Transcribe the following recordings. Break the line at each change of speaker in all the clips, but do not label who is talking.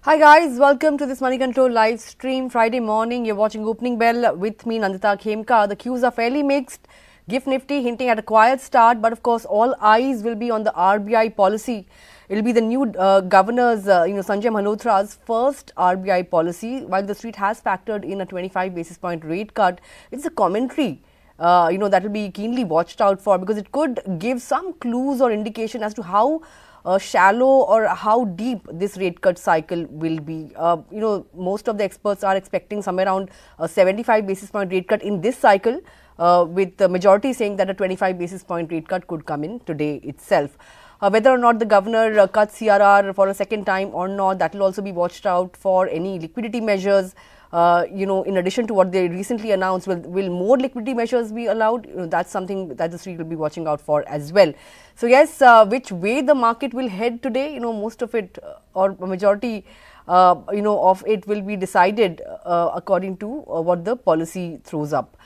Hi guys, welcome to this Money Control live stream Friday morning. You're watching Opening Bell with me, Nandita Khemka. The cues are fairly mixed. GIFT Nifty hinting at a quiet start, but of course all eyes will be on the RBI policy. It will be the new governor's, Sanjay Malhotra's first RBI policy. While the street has factored in a 25 basis point rate cut, it's a commentary. That will be keenly watched out for because it could give some clues or indication as to how shallow or how deep this rate cut cycle will be. Most of the experts are expecting somewhere around a 75 basis point rate cut in this cycle, with the majority saying that a 25 basis point rate cut could come in today itself. Whether or not the governor cuts CRR for a second time or not, that will also be watched out for. Any liquidity measures. In addition to what they recently announced, will more liquidity measures be allowed? That's something that the street will be watching out for as well. So yes, which way the market will head today, most of it or majority, of it will be decided according to what the policy throws up.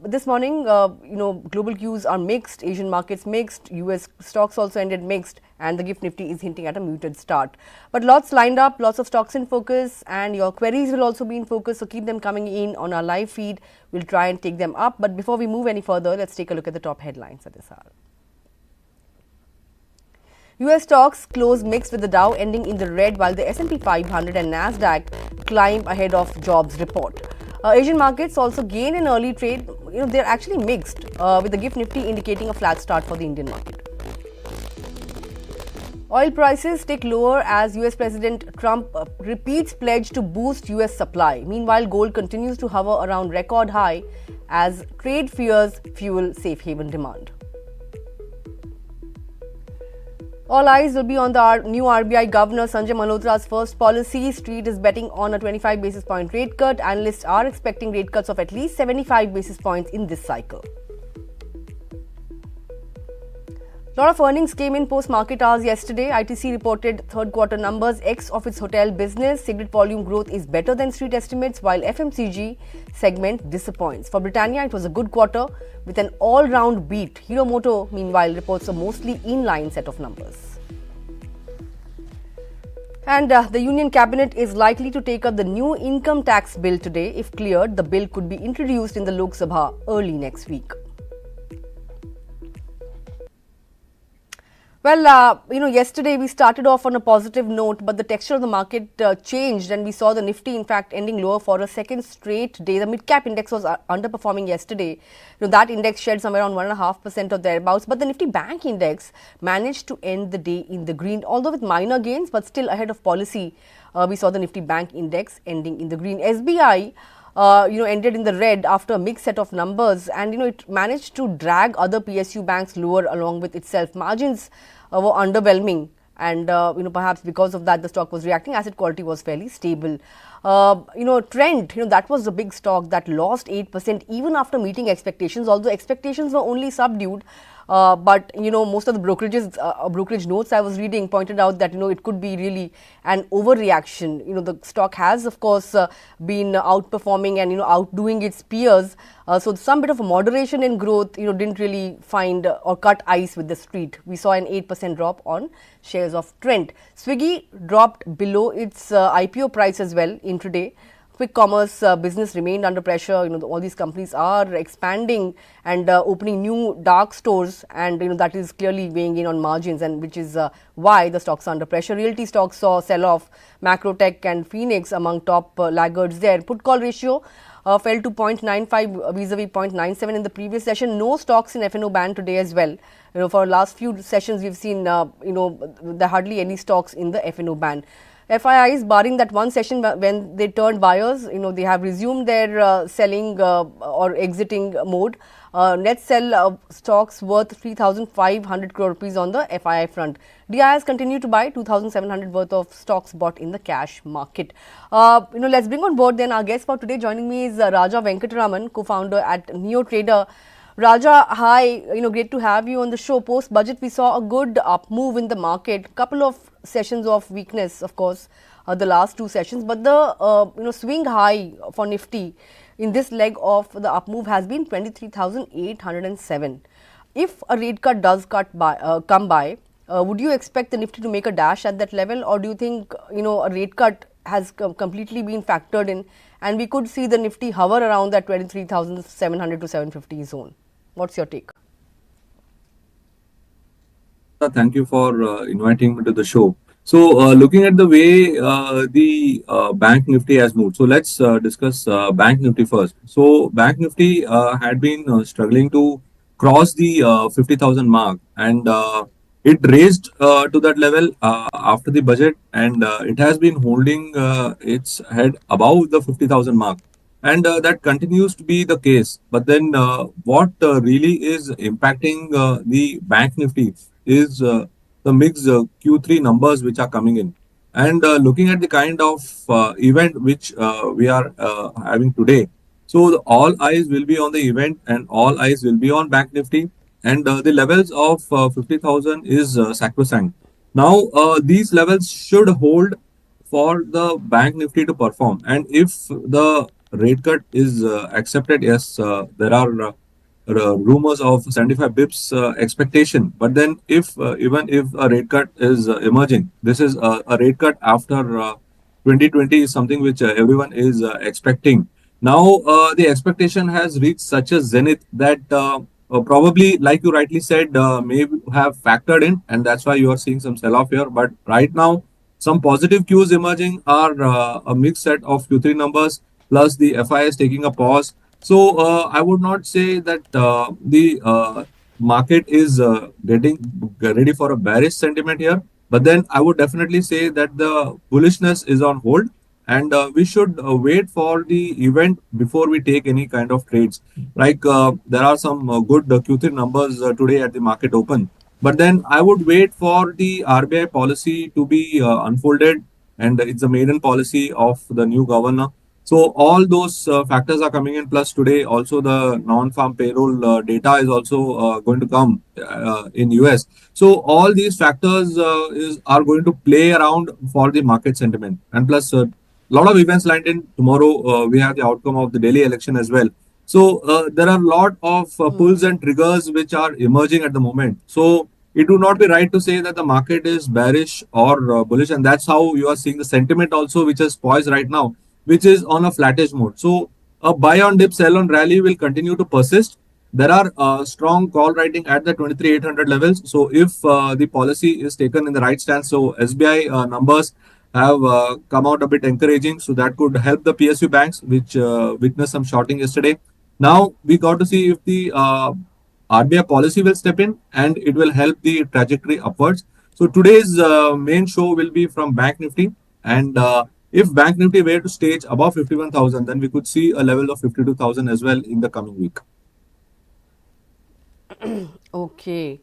This morning, global cues are mixed, Asian markets mixed, US stocks also ended mixed, and the GIFT Nifty is hinting at a muted start. But lots lined up, lots of stocks in focus, and your queries will also be in focus, so keep them coming in on our live feed. We'll try and take them up. But before we move any further, let's take a look at the top headlines at this hour. US stocks close mixed with the Dow ending in the red, while the S&P 500 and Nasdaq climb ahead of jobs report. Asian markets also gain in early trade. They're actually mixed, with the GIFT Nifty indicating a flat start for the Indian market. Oil prices tick lower as US President Trump repeats pledge to boost US supply. Meanwhile, gold continues to hover around record high as trade fears fuel safe haven demand. All eyes will be on the new RBI Governor Sanjay Malhotra's first policy. Street is betting on a 25 basis point rate cut. Analysts are expecting rate cuts of at least 75 basis points in this cycle. A lot of earnings came in post-market hours yesterday. ITC reported third quarter numbers ex of its hotel business. Cigarette volume growth is better than street estimates, while FMCG segment disappoints. For Britannia, it was a good quarter with an all-round beat. Hero Moto, meanwhile, reports a mostly in-line set of numbers. And the Union Cabinet is likely to take up the new income tax bill today. If cleared, the bill could be introduced in the Lok Sabha early next week. Well, yesterday we started off on a positive note, but the texture of the market changed, and we saw the Nifty, in fact, ending lower for a second straight day. The mid-cap index was underperforming yesterday. That index shed somewhere around 1.5% or thereabouts, but the Nifty Bank Index managed to end the day in the green, although with minor gains, but still ahead of policy. We saw the Nifty Bank Index ending in the green. SBI ended in the red after a mixed set of numbers, and it managed to drag other PSU banks lower along with itself. Margins were underwhelming, and perhaps because of that the stock was reacting. Asset quality was fairly stable. Trend, that was the big stock that lost 8% even after meeting expectations, although expectations were only subdued. But most of the brokerage notes I was reading pointed out that it could be really an overreaction. The stock has of course been outperforming and outdoing its peers. So some bit of a moderation in growth didn't really find or cut ice with the street. We saw an 8% drop on shares of Trent. Swiggy dropped below its IPO price as well intraday. Quick commerce business remained under pressure. All these companies are expanding and opening new dark stores, and that is clearly weighing in on margins, and which is why the stocks are under pressure. Realty stocks saw sell-off. Macrotech and Phoenix among top laggards there. Put call ratio fell to 0.95 vis-a-vis 0.97 in the previous session. No stocks in F&O band today as well. For last few sessions we've seen there are hardly any stocks in the F&O band. FIIs, barring that one session when they turned buyers, they have resumed their selling or exiting mode. Net sell stocks worth 3,500 crore rupees on the FII front. DIIs continue to buy 2,700 worth of stocks bought in the cash market. Let's bring on board then our guest for today. Joining me is Raja Venkatraman, co-founder at NeoTrader. Raja, hi, great to have you on the show. Post budget, we saw a good up move in the market. Couple of sessions of weakness, of course, the last two sessions, but the swing high for Nifty in this leg of the up move has been 23,807. If a rate cut does come by, would you expect the Nifty to make a dash at that level, or do you think a rate cut has completely been factored in, and we could see the Nifty hover around that 23,700 to 750 zone. What's your take?
Thank you for inviting me to the show. So, looking at the way the Bank Nifty has moved, so let's discuss Bank Nifty first. So, Bank Nifty had been struggling to cross the 50,000 mark, and it raised to that level after the budget, and it has been holding its head above the 50,000 mark, and that continues to be the case. But then, what really is impacting the Bank Nifty is the mixed Q3 numbers which are coming in. And looking at the kind of event which we are having today, so all eyes will be on the event and all eyes will be on Bank Nifty. And the levels of 50,000 is sacrosanct. Now, these levels should hold for the Bank Nifty to perform. And if the rate cut is accepted, yes, there are rumors of 75 bips expectation. But then, if even if a rate cut is emerging, this is a rate cut after 2020 is something which everyone is expecting. Now, the expectation has reached such a zenith that probably, like you rightly said, may have factored in, and that's why you are seeing some sell off here. But right now, some positive cues emerging are a mixed set of Q3 numbers plus the FIS taking a pause. So I would not say that the market is getting ready for a bearish sentiment here, but then I would definitely say that the bullishness is on hold, and we should wait for the event before we take any kind of trades. Like there are some good Q3 numbers today at the market open, but then I would wait for the RBI policy to be unfolded, and it's a maiden policy of the new governor. So all those factors are coming in. Plus today also the non-farm payroll data is also going to come in US. So all these factors are going to play around for the market sentiment. And plus a lot of events lined in tomorrow. We have the outcome of the Delhi election as well. So there are a lot of pulls and triggers which are emerging at the moment. So it would not be right to say that the market is bearish or bullish, and that's how you are seeing the sentiment also, which is poised right now, which is on a flattish mode. So a buy on dip, sell on rally will continue to persist. There are strong call writing at the 23,800 levels. So if the policy is taken in the right stance, so SBI numbers have come out a bit encouraging. So that could help the PSU banks, which witnessed some shorting yesterday. Now we got to see if the RBI policy will step in and it will help the trajectory upwards. So today's main show will be from Bank Nifty, and if Bank Nifty were to stage above 51,000, then we could see a level of 52,000 as well in the coming week.
Okay.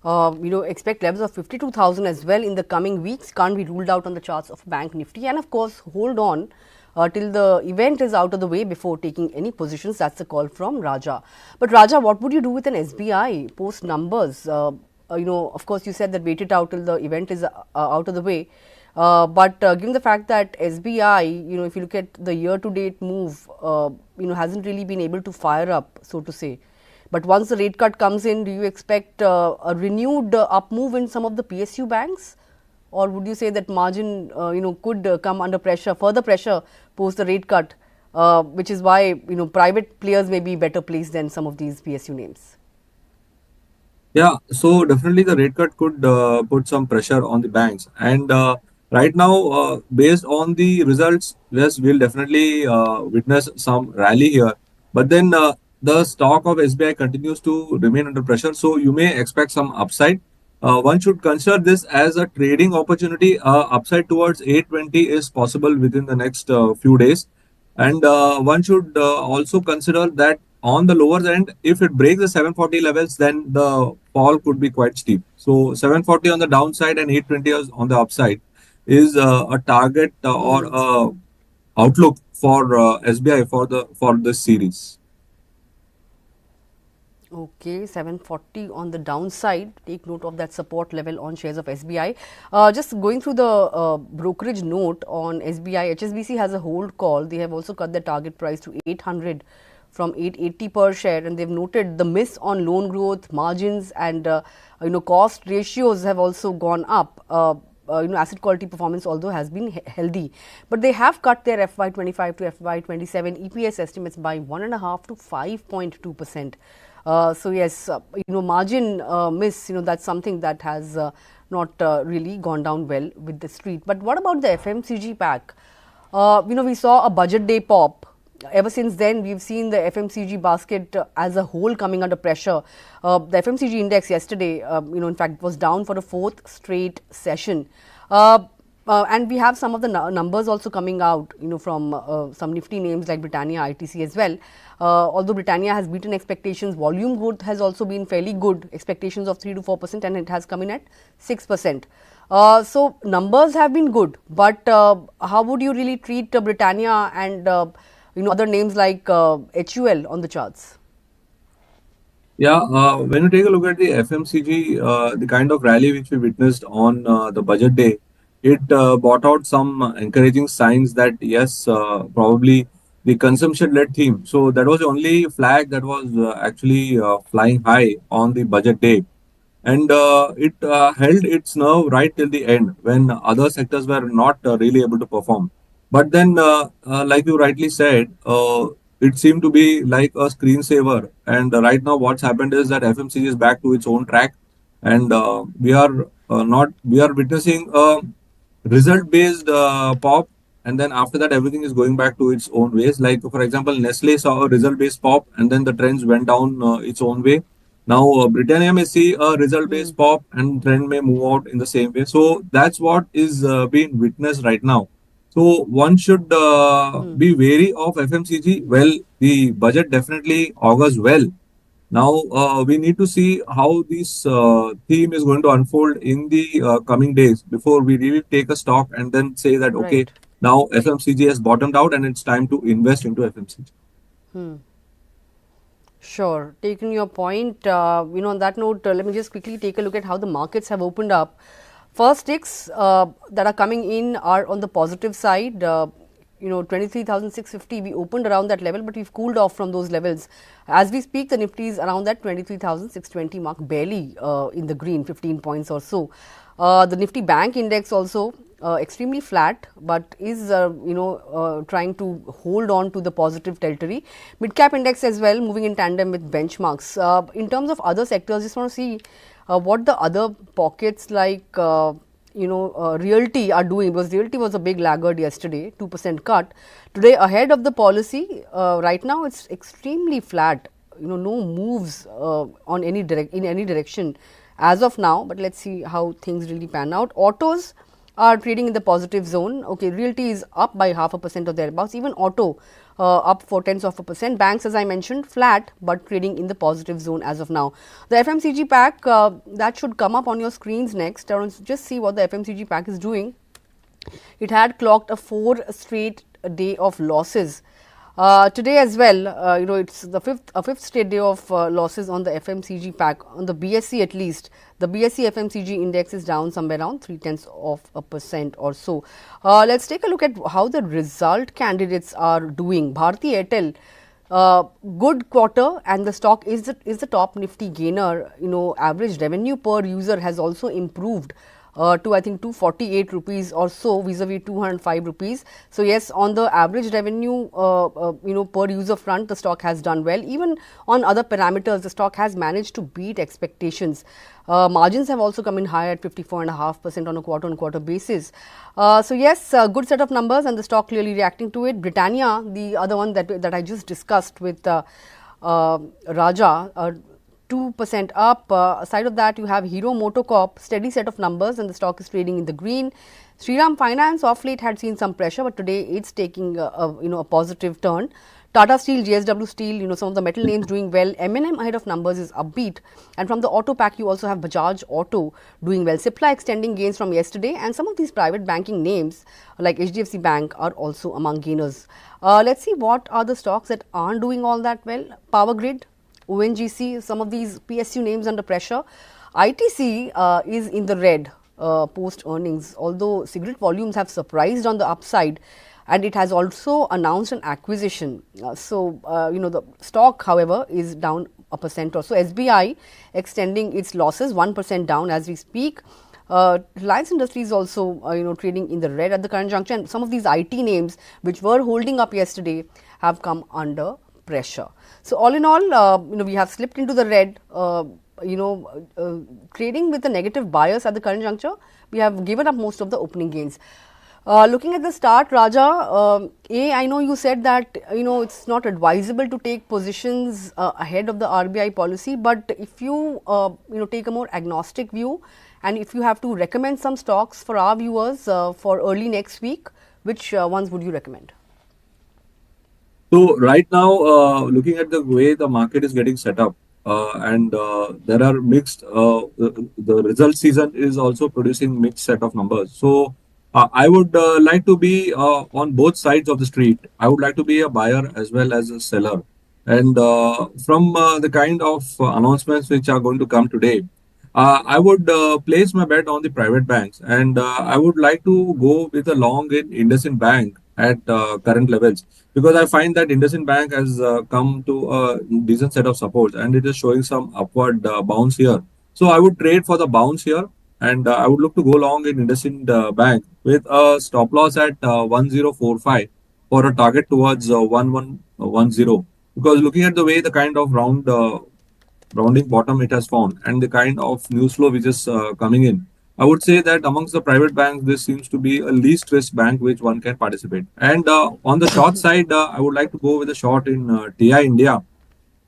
Expect levels of 52,000 as well in the coming weeks. Can't be ruled out on the charts of Bank Nifty. And of course, hold on till the event is out of the way before taking any positions. That's the call from Raja. But Raja, what would you do with an SBI post numbers? Of course, you said that wait it out till the event is out of the way. But given the fact that SBI, if you look at the year-to-date move, hasn't really been able to fire up, so to say. But once the rate cut comes in, do you expect a renewed up move in some of the PSU banks? Or would you say that margin, could come under pressure, further pressure post the rate cut, which is why, private players may be better placed than some of these PSU names?
Yeah, so definitely the rate cut could put some pressure on the banks. And right now, based on the results, yes, we'll definitely witness some rally here. But then the stock of SBI continues to remain under pressure. So you may expect some upside. One should consider this as a trading opportunity. Upside towards 820 is possible within the next few days. And one should also consider that on the lower end, if it breaks the 740 levels, then the fall could be quite steep. So 740 on the downside and 820 on the upside is a target or a outlook for SBI for this series.
Okay, 740 on the downside. Take note of that support level on shares of SBI. Just going through the brokerage note on SBI, HSBC has a hold call. They have also cut their target price to 800 from 880 per share, and they've noted the miss on loan growth, margins, and cost ratios have also gone up. asset quality performance although has been healthy, but they have cut their FY25 to FY27 EPS estimates by 1.5 to 5.2%. So yes, margin miss, that's something that has not really gone down well with the street. But what about the FMCG pack? We saw a budget day pop. Ever since then, we've seen the FMCG basket as a whole coming under pressure. The FMCG index yesterday, in fact, was down for the fourth straight session. And we have some of the numbers also coming out, from some nifty names like Britannia, ITC as well. Although Britannia has beaten expectations, volume growth has also been fairly good, expectations of 3 to 4%, and it has come in at 6%. So numbers have been good, but how would you really treat Britannia and other names like HUL on the charts?
Yeah, when you take a look at the FMCG, the kind of rally which we witnessed on the budget day, it brought out some encouraging signs that yes, probably the consumption-led theme. So that was the only flag that was actually flying high on the budget day, and it held its nerve right till the end when other sectors were not really able to perform. But then, like you rightly said, it seemed to be like a screensaver. And right now, what's happened is that FMCG is back to its own track, and we are not we are witnessing a result based pop, and then after that everything is going back to its own ways. Like for example, Nestle saw a result based pop, and then the trends went down its own way. Now Britannia may see a result based pop, and trend may move out in the same way. So that's what is being witnessed right now. So one should be wary of FMCG. Well, the budget definitely augurs well. Now we need to see how this theme is going to unfold in the coming days before we really take a stock and then say that okay,
Right.
now FMCG has bottomed out and it's time to invest into FMCG.
Sure. Taking your point, on that note, let me just quickly take a look at how the markets have opened up. First ticks that are coming in are on the positive side. 23,650, we opened around that level, but we've cooled off from those levels. As we speak, the Nifty is around that 23,620 mark, barely in the green, 15 points or so. The Nifty Bank Index also extremely flat, but is trying to hold on to the positive territory. Mid cap index as well moving in tandem with benchmarks. In terms of other sectors, just want to see what the other pockets like realty are doing, because realty was a big laggard yesterday, 2% cut. Today ahead of the policy, right now it's extremely flat, no moves on in any direction as of now, but let's see how things really pan out. Autos are trading in the positive zone. Okay, realty is up by 0.5% or thereabouts. Even auto up 0.4%. Banks, as I mentioned, flat but trading in the positive zone as of now. The FMCG pack that should come up on your screens next. I want to just see what the FMCG pack is doing. It had clocked a 4 straight day of losses. Today as well, it's the fifth straight day of losses on the FMCG pack. On the BSE at least, the BSE FMCG index is down somewhere around 0.3% or so. Let's take a look at how the result candidates are doing. Bharti Airtel, good quarter, and the stock is the top Nifty gainer. Average revenue per user has also improved to I think 248 rupees or so vis-a-vis 205 rupees. So yes, on the average revenue per user front, the stock has done well. Even on other parameters, the stock has managed to beat expectations. Margins have also come in higher at 54.5% on a quarter-on-quarter basis. So yes, good set of numbers, and the stock clearly reacting to it. Britannia, the other one that I just discussed with Raja, 2% up. Aside of that, you have Hero Motocorp, steady set of numbers, and the stock is trading in the green. Shriram Finance off late had seen some pressure, but today it's taking a positive turn. Tata Steel, JSW Steel, some of the metal names doing well. M&M ahead of numbers is upbeat. And from the auto pack, you also have Bajaj Auto doing well. Cipla extending gains from yesterday, and some of these private banking names like HDFC Bank are also among gainers. Let's see what are the stocks that aren't doing all that well. Power Grid, ONGC, some of these PSU names under pressure. ITC is in the red post earnings, although cigarette volumes have surprised on the upside, and it has also announced an acquisition. The stock, however, is down 1% or so. SBI extending its losses, 1% down as we speak. Reliance Industries also, trading in the red at the current juncture, and some of these IT names which were holding up yesterday have come under pressure. So all in all, we have slipped into the red. Trading with a negative bias at the current juncture, we have given up most of the opening gains. Looking at the start, Raja, I know you said that it's not advisable to take positions ahead of the RBI policy, but if you take a more agnostic view, and if you have to recommend some stocks for our viewers for early next week, which ones would you recommend?
So right now, looking at the way the market is getting set up, and there are mixed. The result season is also producing mixed set of numbers. So I would like to be on both sides of the street. I would like to be a buyer as well as a seller. And from the kind of announcements which are going to come today, I would place my bet on the private banks, and I would like to go with a long in IndusInd Bank at current levels, because I find that IndusInd Bank has come to a decent set of supports and it is showing some upward bounce here. So I would trade for the bounce here, and I would look to go long in IndusInd Bank with a stop loss at 1045 for a target towards 1110. Because looking at the way the kind of rounding bottom it has found and the kind of news flow which is coming in, I would say that amongst the private banks, this seems to be a least risk bank which one can participate. And on the short side, I would like to go with a short in TI India.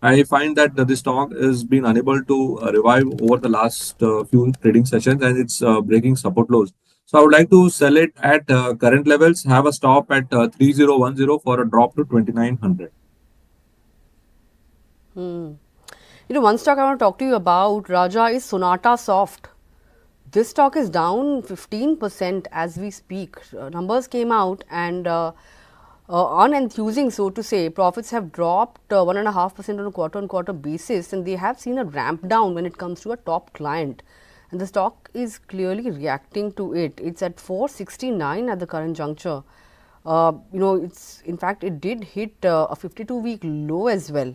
I find that the stock has been unable to revive over the last few trading sessions, and it's breaking support lows. So I would like to sell it at current levels, have a stop at 3010 for a drop to 2900.
One stock I want to talk to you about, Raja, is Sonata Soft. This stock is down 15% as we speak. Numbers came out and unenthusing, so to say. Profits have dropped 1.5% on a quarter-on-quarter basis, and they have seen a ramp down when it comes to a top client. And the stock is clearly reacting to it. It's at 469 at the current juncture. It's in fact it did hit a 52-week low as well.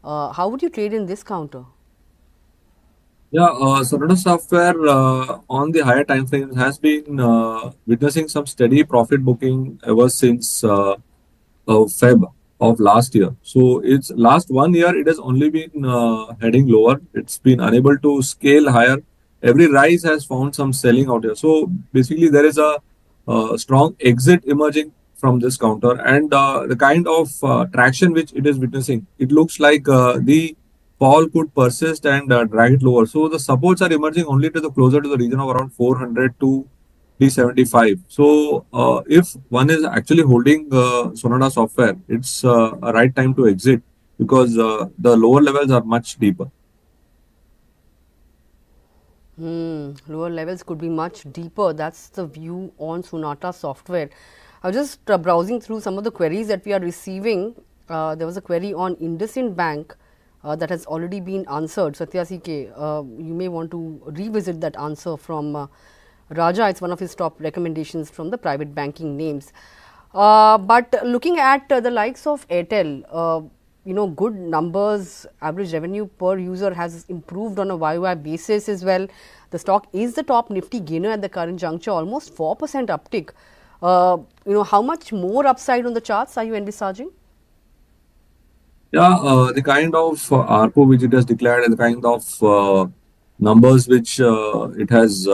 How would you trade in this counter?
Yeah, Sonata Software on the higher time frames has been witnessing some steady profit booking ever since Feb of last year. So it's last 1 year, it has only been heading lower. It's been unable to scale higher. Every rise has found some selling out here. So basically, there is a, strong exit emerging from this counter, and the kind of traction which it is witnessing, it looks like the fall could persist and drag it lower. So the supports are emerging only to the closer to the region of around 400 to 375. So if one is actually holding Sonata Software, it's a right time to exit, because the lower levels are much deeper.
Lower levels could be much deeper. That's the view on Sonata Software. I was just browsing through some of the queries that we are receiving. There was a query on IndusInd Bank that has already been answered. Satya CK, you may want to revisit that answer from Raja. It's one of his top recommendations from the private banking names. But looking at the likes of Airtel, good numbers, average revenue per user has improved on a YOY basis as well. The stock is the top Nifty gainer at the current juncture, almost 4% uptick. How much more upside on the charts are you envisaging?
Yeah, the kind of ARPU which it has declared, and the kind of numbers which it has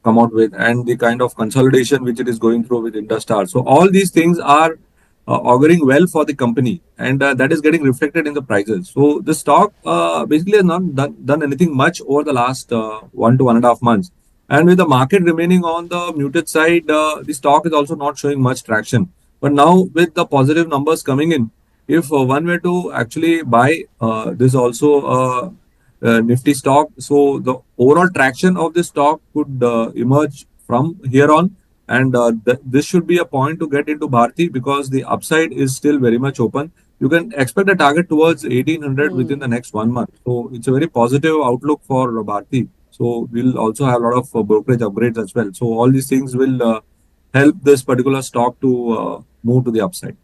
come out with, and the kind of consolidation which it is going through with Industar. So all these things are auguring well for the company, and that is getting reflected in the prices. So the stock basically has not done anything much over the last 1 to 1.5 months. And with the market remaining on the muted side, the stock is also not showing much traction. But now with the positive numbers coming in, if one were to actually buy this also Nifty stock, so the overall traction of this stock could emerge from here on, and this should be a point to get into Bharti, because the upside is still very much open. You can expect a target towards 1800 within the next 1 month. So it's a very positive outlook for Bharti. So we'll also have a lot of brokerage upgrades as well. So all these things will help this particular stock to move to the upside.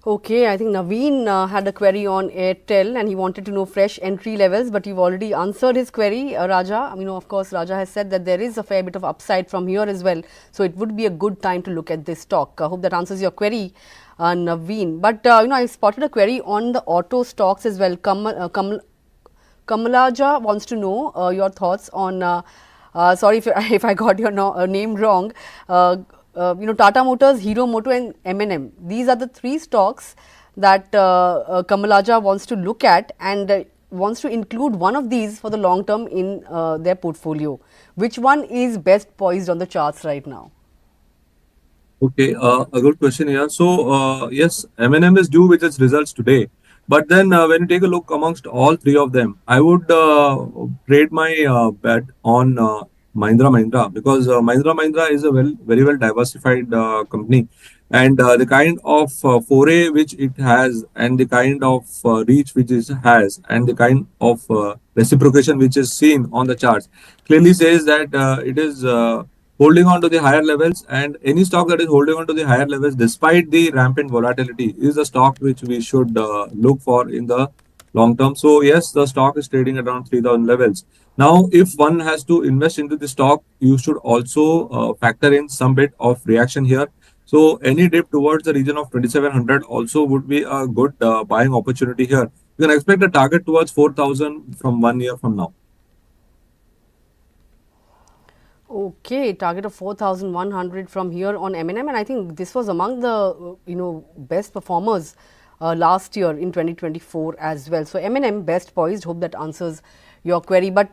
Okay, I think Naveen had a query on Airtel and he wanted to know fresh entry levels, but you've already answered his query, Raja. Of course, Raja has said that there is a fair bit of upside from here as well, so it would be a good time to look at this stock. I hope that answers your query, Naveen. But I spotted a query on the auto stocks as well. Kamalaja wants to know your thoughts on. Sorry if if I got your name wrong. Tata Motors, Hero Moto, and M&M. These are the three stocks that Kamalaja wants to look at and wants to include one of these for the long term in their portfolio. Which one is best poised on the charts right now?
Okay, a good question here. So, yes, M&M is due with its results today. But then, when you take a look amongst all three of them, I would trade my bet on Mahindra Mahindra, because Mahindra Mahindra is a very well diversified company, and the kind of foray which it has, and the kind of reach which it has, and the kind of reciprocation which is seen on the charts, clearly says that it is. Holding on to the higher levels, and any stock that is holding on to the higher levels despite the rampant volatility is a stock which we should look for in the long term. So yes, the stock is trading around 3000 levels. Now if one has to invest into the stock, you should also factor in some bit of reaction here. So any dip towards the region of 2700 also would be a good buying opportunity here. You can expect a target towards 4000 from 1 year from now.
Okay, target of 4,100 from here on M&M, and I think this was among the best performers last year in 2024 as well. So M&M best poised. Hope that answers your query. But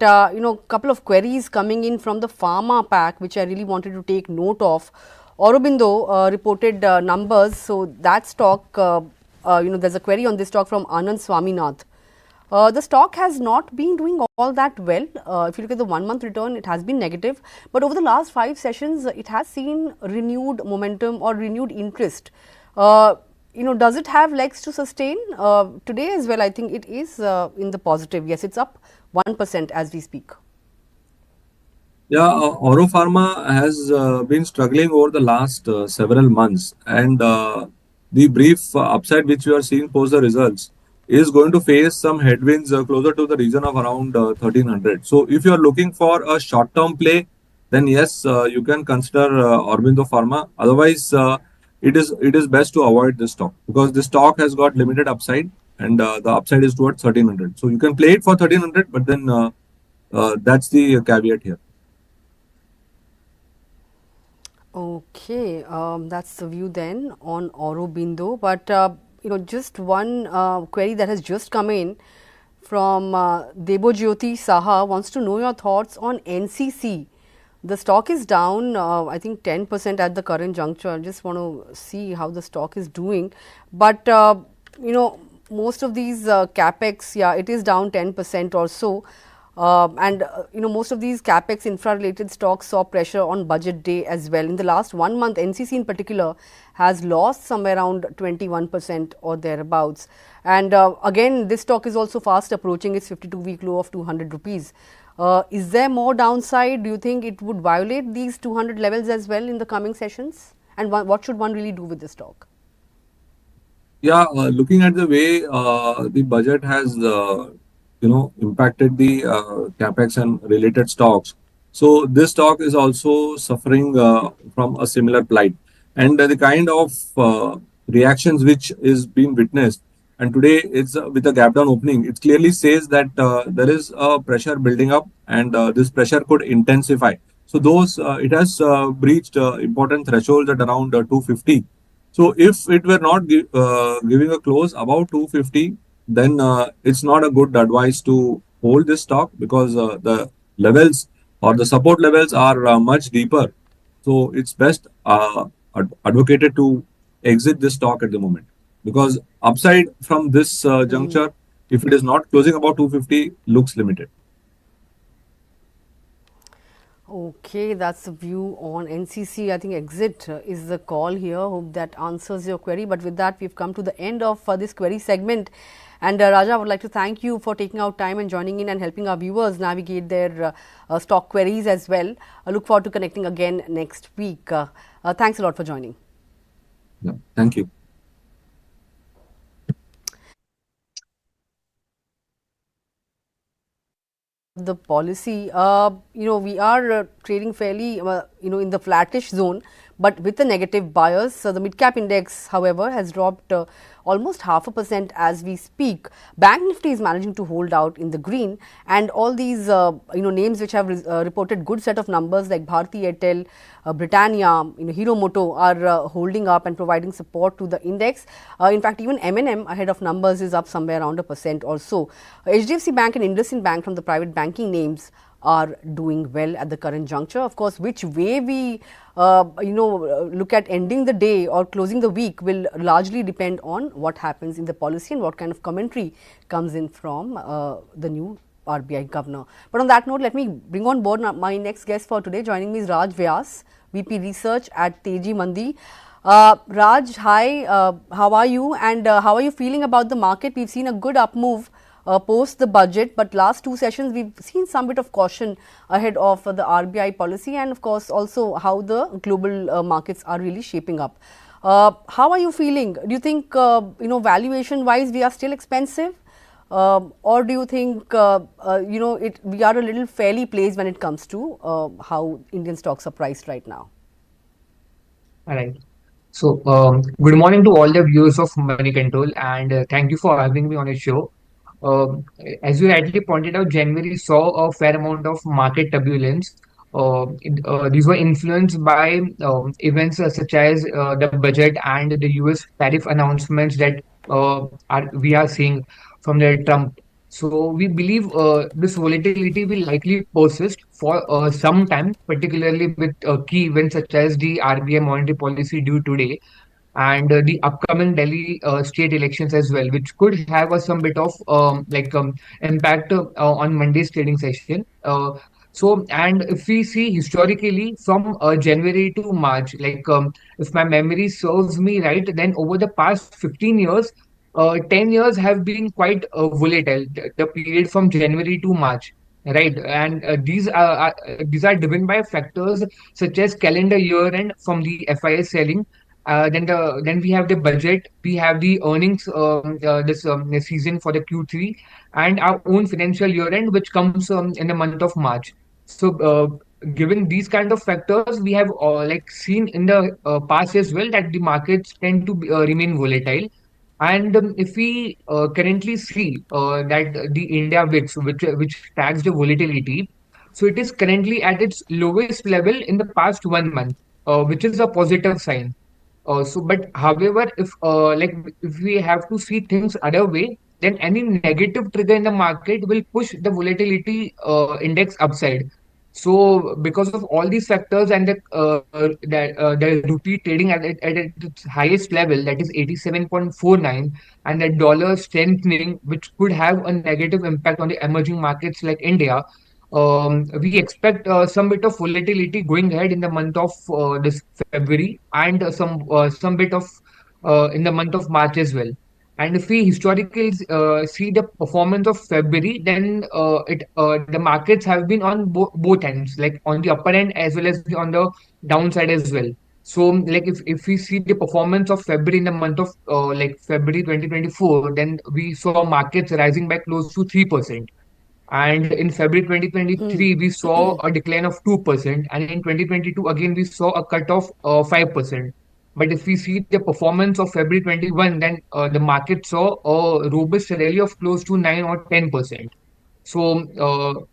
couple of queries coming in from the pharma pack, which I really wanted to take note of. Aurobindo reported numbers, so that stock, there's a query on this stock from Anand Swaminath. The stock has not been doing all that well. If you look at the 1 month return, it has been negative. But over the last 5 sessions, it has seen renewed momentum or renewed interest. Does it have legs to sustain? Today as well, I think it is in the positive. Yes, it's up 1% as we speak.
Yeah, Oro Pharma has been struggling over the last several months, and the brief upside which you are seeing post the results is going to face some headwinds closer to the region of around 1300. So, if you are looking for a short term play, then yes, you can consider Aurobindo Pharma. Otherwise, it is best to avoid this stock, because this stock has got limited upside, and the upside is towards 1300. So, you can play it for 1300, but then that's the caveat here.
Okay, that's the view then on Aurobindo. But just one query that has just come in from Debojyoti Saha wants to know your thoughts on NCC. The stock is down, I think 10% at the current juncture. I just want to see how the stock is doing. But most of these capex, yeah, it is down 10% or so. Most of these capex infra related stocks saw pressure on budget day as well. In the last 1 month, NCC in particular has lost somewhere around 21% or thereabouts. And again, this stock is also fast approaching its 52-week low of 200 rupees. Is there more downside? Do you think it would violate these 200 levels as well in the coming sessions? And what should one really do with this stock?
Yeah, looking at the way the budget has impacted the capex and related stocks, so this stock is also suffering from a similar plight, and the kind of reactions which is being witnessed, and today it's with a gap down opening, it clearly says that there is a pressure building up, and this pressure could intensify. So those it has breached important thresholds at around 250. So if it were not giving a close above 250, then it's not a good advice to hold this stock, because the levels or the support levels are much deeper. So it's best advocated to exit this stock at the moment, because upside from this juncture, if it is not closing about 250, looks limited.
Okay, that's the view on NCC. I think exit is the call here. Hope that answers your query. But with that, we've come to the end of this query segment. And Raja, I would like to thank you for taking out time and joining in and helping our viewers navigate their stock queries as well. I look forward to connecting again next week. Thanks a lot for joining.
Yeah, thank you.
the policy, we are trading fairly, in the flattish zone, but with a negative bias. So the mid-cap index, however, has dropped almost 0.5% as we speak. Bank Nifty is managing to hold out in the green, and all these, names which have reported good set of numbers like Bharti Airtel, Britannia, Hero Moto are holding up and providing support to the index. In fact, even M&M ahead of numbers is up somewhere around 1% or so. HDFC Bank and IndusInd Bank from the private banking names are doing well at the current juncture. Of course, which way we look at ending the day or closing the week will largely depend on what happens in the policy and what kind of commentary comes in from the new RBI governor. But on that note, let me bring on board my next guest for today. Joining me is Raj Vyas, VP Research at Teji Mandi. Raj, hi, how are you, and how are you feeling about the market? We've seen a good up move post the budget, but last two sessions we've seen some bit of caution ahead of the RBI policy, and of course also how the global markets are really shaping up. How are you feeling? Do you think valuation wise we are still expensive, or do you think we are a little fairly placed when it comes to how Indian stocks are priced right now?
All right. So, good morning to all the viewers of Money Control, and thank you for having me on your show. Um, as you rightly pointed out, January saw a fair amount of market turbulence. These were influenced by events such as the budget and the US tariff announcements that we are seeing from the Trump. So we believe this volatility will likely persist for some time, particularly with key events such as the RBI monetary policy due today and the upcoming Delhi state elections as well, which could have some bit of impact on Monday's trading session. And if we see historically from January to March, if my memory serves me right, then over the past 15 years, 10 years have been quite volatile, the period from January to March. Right, and these are driven by factors such as calendar year end from the FIS selling, then we have the budget, we have the earnings this season for the Q3, and our own financial year end, which comes in the month of March. So, given these kind of factors, we have seen in the past as well that the markets tend to remain volatile. And if we currently see that the India VIX, which tags the volatility, so it is currently at its lowest level in the past 1 month, which is a positive sign. But however, if we have to see things other way, then any negative trigger in the market will push the volatility index upside. So because of all these factors and the rupee trading at its highest level, that is 87.49, and the dollar strengthening, which could have a negative impact on the emerging markets like India, we expect some bit of volatility going ahead in the month of this February, and some bit of in the month of March as well. And if we historically see the performance of February, then the markets have been on both ends, like on the upper end as well as on the downside as well. So, like if we see the performance of February in the month of February 2024, then we saw markets rising by close to 3%. And in February
Hmm.
2023, we saw a decline of 2%. And in 2022, again, we saw a cut of 5%. But if we see the performance of February 21, then the market saw a robust rally of close to 9 or 10%. So,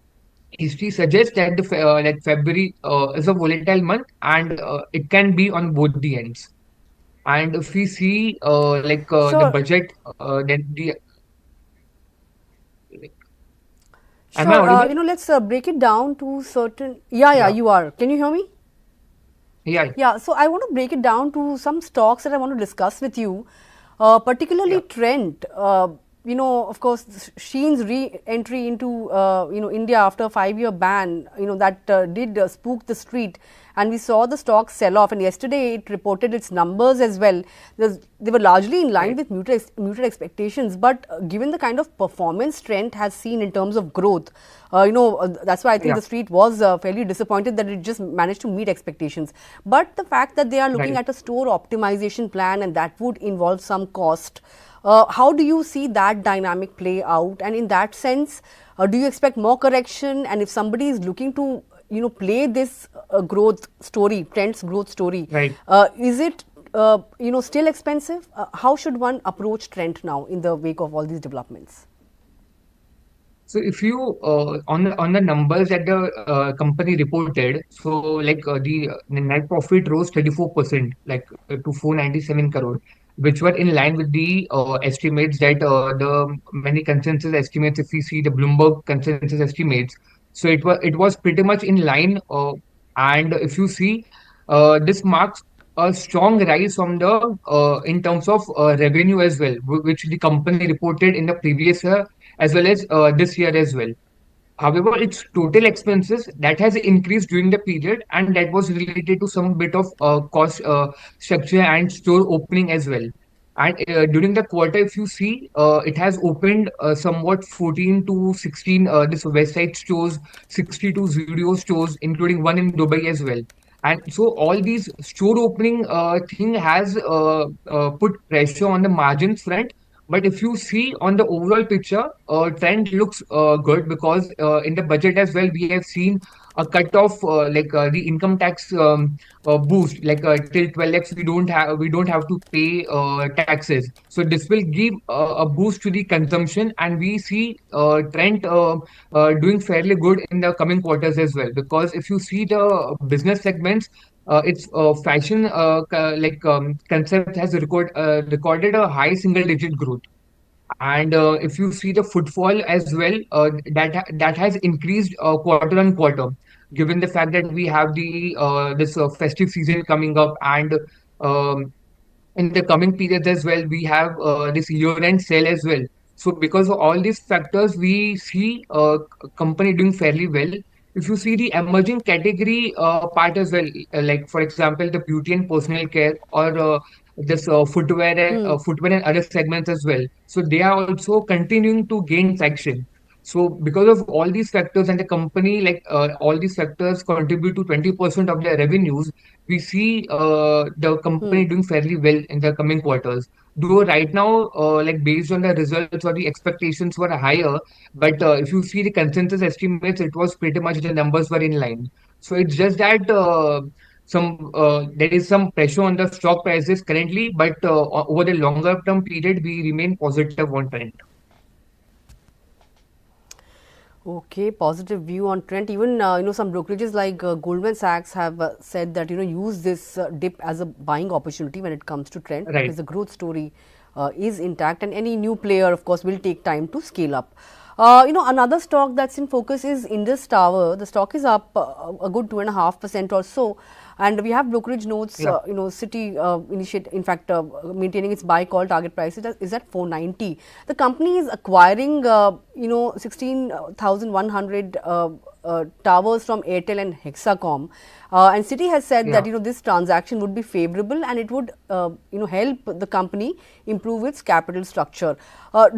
history suggests that that February is a volatile month, and it can be on both the ends. And if we see the
Sure.
budget, then the am I
Sure.
audible?
Let's break it down to certain. Yeah,
Yeah,
you are. Can you hear me?
yeah,
Yeah, so I want to break it down to some stocks that I want to discuss with you, particularly
yeah.
Trent. Of course, Sheen's re-entry into India after a 5-year ban, that did spook the street, and we saw the stock sell off. And yesterday it reported its numbers as well. They were largely in line
Right.
with muted expectations, but given the kind of performance Trent has seen in terms of growth, that's why I think
Yeah,
the street was fairly disappointed that it just managed to meet expectations. But the fact that they are looking
right.
at a store optimization plan and that would involve some cost, How do you see that dynamic play out? And in that sense, do you expect more correction? And if somebody is looking to, play this growth story, trends growth story,
Right.
is it, still expensive? How should one approach trend now in the wake of all these developments?
So if you on the numbers that the company reported, so like the net profit rose 34%, like to 497 crore, which were in line with the estimates that the many consensus estimates. If we see the Bloomberg consensus estimates, so it was pretty much in line. And if you see, this marks a strong rise from the in terms of revenue as well, which the company reported in the previous year as well as this year as well. However, its total expenses that has increased during the period, and that was related to some bit of cost structure and store opening as well. And during the quarter, if you see, it has opened somewhat 14 to 16 this website stores, 62 Zudio stores, including one in Dubai as well. And so all these store opening thing has put pressure on the margins front. But if you see on the overall picture, trend looks good, because in the budget as well, we have seen a cut off the income tax boost, like till 12 lakhs we don't have to pay taxes. So this will give a boost to the consumption, and we see trend doing fairly good in the coming quarters as well. Because if you see the business segments, its fashion concept has recorded a high single digit growth. And if you see the footfall as well, that has increased quarter on quarter, given the fact that we have the this festive season coming up. And um, in the coming periods as well, we have this year-end sale as well. So because of all these factors, we see company doing fairly well. If you see the emerging category part as well, like for example, the beauty and personal care, or this footwear and other segments as well. So they are also continuing to gain traction. So because of all these factors, and the company, like all these factors contribute to 20% of their revenues, we see the company doing fairly well in the coming quarters. Though right now, like based on the results, or the expectations were higher, but if you see the consensus estimates, it was pretty much the numbers were in line. So it's just that there is some pressure on the stock prices currently, but over the longer term period, we remain positive on trend.
Okay, positive view on trend. Even some brokerages like Goldman Sachs have said that use this dip as a buying opportunity when it comes to trend,
Right.
because the growth story is intact, and any new player, of course, will take time to scale up. Another stock that's in focus is Indus Tower. The stock is up a good 2.5% or so, and we have brokerage notes.
Yeah.
Citi initiate, in fact, maintaining its buy call target price is at 490. The company is acquiring 16,100 towers from Airtel and Hexacom, and Citi has said that
Yeah.
this transaction would be favorable, and it would help the company improve its capital structure.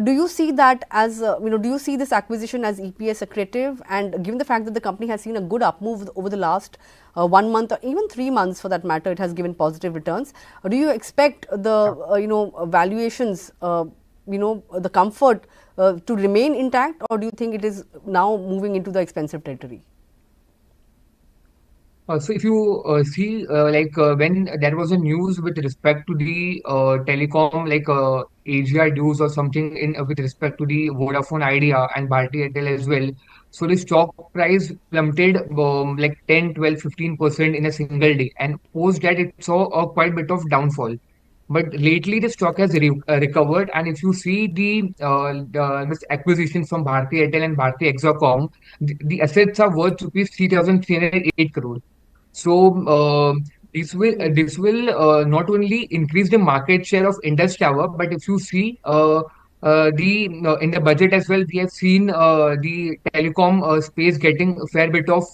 Do you see that as do you see this acquisition as EPS accretive? And given the fact that the company has seen a good up move over the last 1 month or even 3 months for that matter, it has given positive returns. Do you expect the valuations, the comfort to remain intact, or do you think it is now moving into the expensive territory?
So if you see, when there was a news with respect to the telecom, like AGR dues or something in with respect to the Vodafone Idea and Bharti Airtel as well. So the stock price plummeted like 10, 12, 15% in a single day, and post that it saw a quite bit of downfall. But lately the stock has recovered, and if you see this acquisition from Bharti Airtel and Bharti Hexacom, the assets are worth rupees 3,308 crore. So this will not only increase the market share of Indus Tower, but if you see the in the budget as well, we have seen the telecom space getting a fair bit of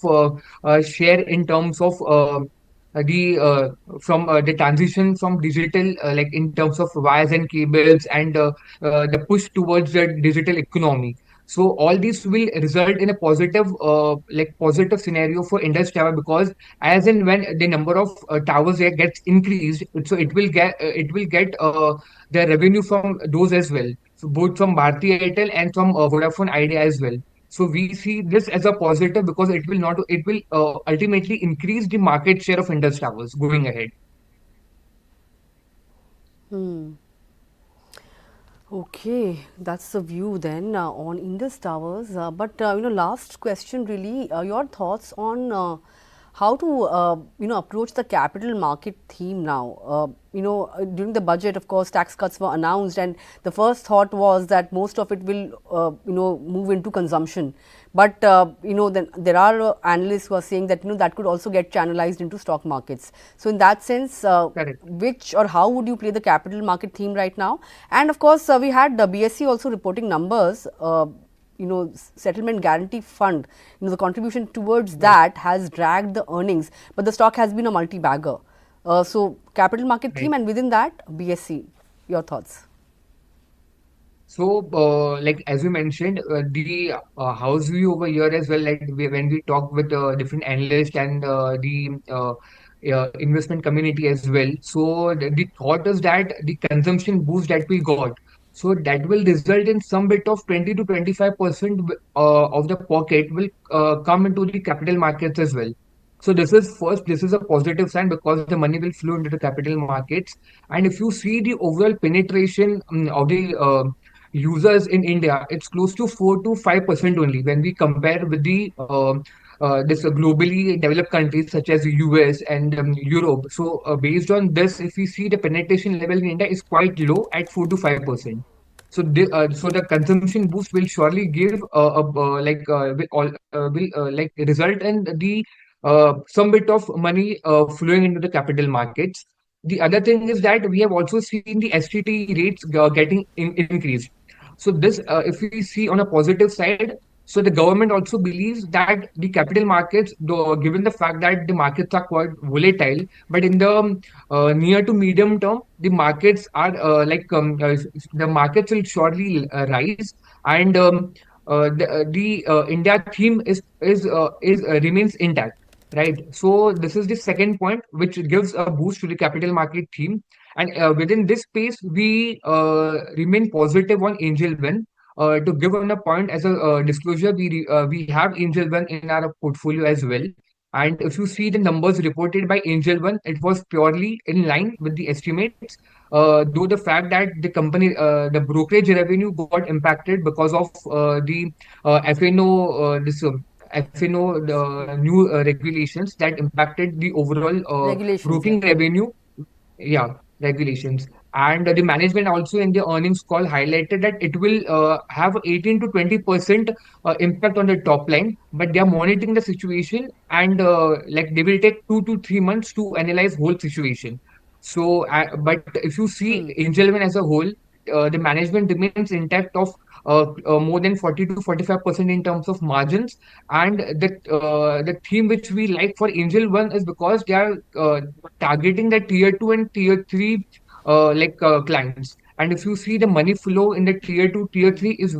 share in terms of the from the transition from digital, like in terms of wires and cables, and the push towards the digital economy. So all these will result in a positive, positive scenario for Indus Tower, because as and when the number of towers there gets increased, so it will get the revenue from those as well. So both from Bharti Airtel and from Vodafone Idea as well. So we see this as a positive because it will ultimately increase the market share of Indus Towers going ahead.
Hmm. Okay, that's the view then on Indus Towers. But last question really, your thoughts on how to approach the capital market theme now. During the budget, of course, tax cuts were announced, and the first thought was that most of it will move into consumption. But then there are analysts who are saying that that could also get channelized into stock markets. So in that sense,
Correct.
which or how would you play the capital market theme right now? And of course, we had the BSE also reporting numbers. Settlement guarantee fund, the contribution towards
Right.
that has dragged the earnings, but the stock has been a multi-bagger. So capital market theme,
Right.
and within that BSE, your thoughts?
So, like as you mentioned, the house view over here as well. Like when we talk with different analysts and the investment community as well. So the thought is that the consumption boost that we got, so that will result in some bit of 20 to 25% of the pocket will come into the capital markets as well. So this is a positive sign because the money will flow into the capital markets. And if you see the overall penetration of the users in India, it's close to 4 to 5% only when we compare with the this globally developed countries such as US and Europe. So based on this, if we see the penetration level in India is quite low at 4 to 5%. So the consumption boost will surely give will result in the some bit of money flowing into the capital markets. The other thing is that we have also seen the STT rates getting increased. So this, if we see on a positive side, so the government also believes that the capital markets, though, given the fact that the markets are quite volatile, but in the near to medium term, the markets are the markets will surely rise, and the India theme is remains intact. Right. So this is the second point, which gives a boost to the capital market theme. And within this space, we remain positive on Angel One. To give on a point as a disclosure, we have Angel One in our portfolio as well. And if you see the numbers reported by Angel One, it was purely in line with the estimates. Though the fact that the brokerage revenue got impacted because of the FNO, the new regulations that impacted the overall
Regulations, yeah,
broking
correct.
revenue. Yeah, regulations. And the management also in the earnings call highlighted that it will have 18 to 20% impact on the top line, but they are monitoring the situation, and like they will take 2 to 3 months to analyze whole situation. So, but if you see
Hmm.
Angel One as a whole, the management remains intact of more than 40 to 45% in terms of margins. And the theme which we like for Angel One is because they are targeting the tier 2 and tier 3 clients. And if you see the money flow in the tier 2, tier 3 is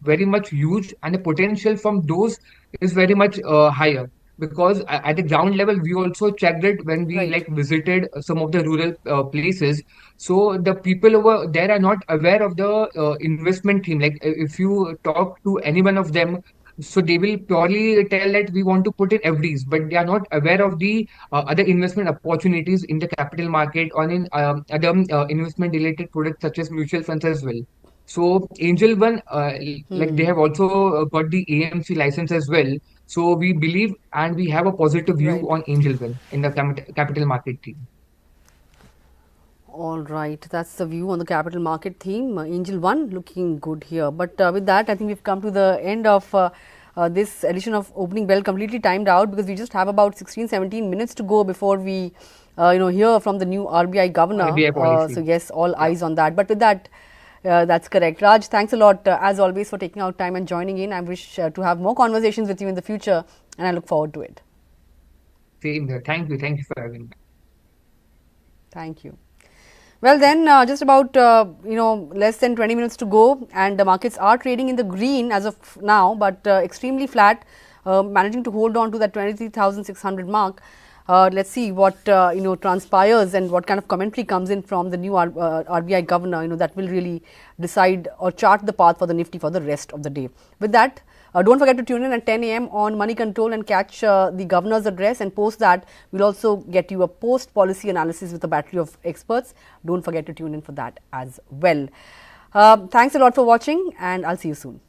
very much huge, and the potential from those is very much higher. Because at the ground level, we also checked it when we
Right.
like visited some of the rural places. So the people over there are not aware of the investment theme. Like if you talk to any one of them, so they will purely tell that we want to put in FDs, but they are not aware of the other investment opportunities in the capital market or in other investment related products such as mutual funds as well. So Angel One, like they
Hmm.
have also got the AMC license as well. So we believe and we have a positive view
Right.
on Angel One in the capital market team.
All right, that's the view on the capital market theme. Angel One looking good here. But with that, I think we've come to the end of this edition of Opening Bell, completely timed out because we just have about 16-17 minutes to go before we, hear from the new RBI governor.
RBI
So
policy.
yes, all
Yeah.
eyes on that. But with that, that's correct. Raj, thanks a lot as always for taking out time and joining in. I wish to have more conversations with you in the future, and I look forward to it.
Same here. Thank you. Thank you for having me.
Thank you. Well then, just about less than 20 minutes to go, and the markets are trading in the green as of now, but extremely flat, managing to hold on to that 23,600 mark. Let's see what transpires and what kind of commentary comes in from the new RBI governor. That will really decide or chart the path for the Nifty for the rest of the day. With that, don't forget to tune in at 10 a.m. on Money Control and catch the governor's address, and post that we'll also get you a post policy analysis with a battery of experts. Don't forget to tune in for that as well. Thanks a lot for watching, and I'll see you soon.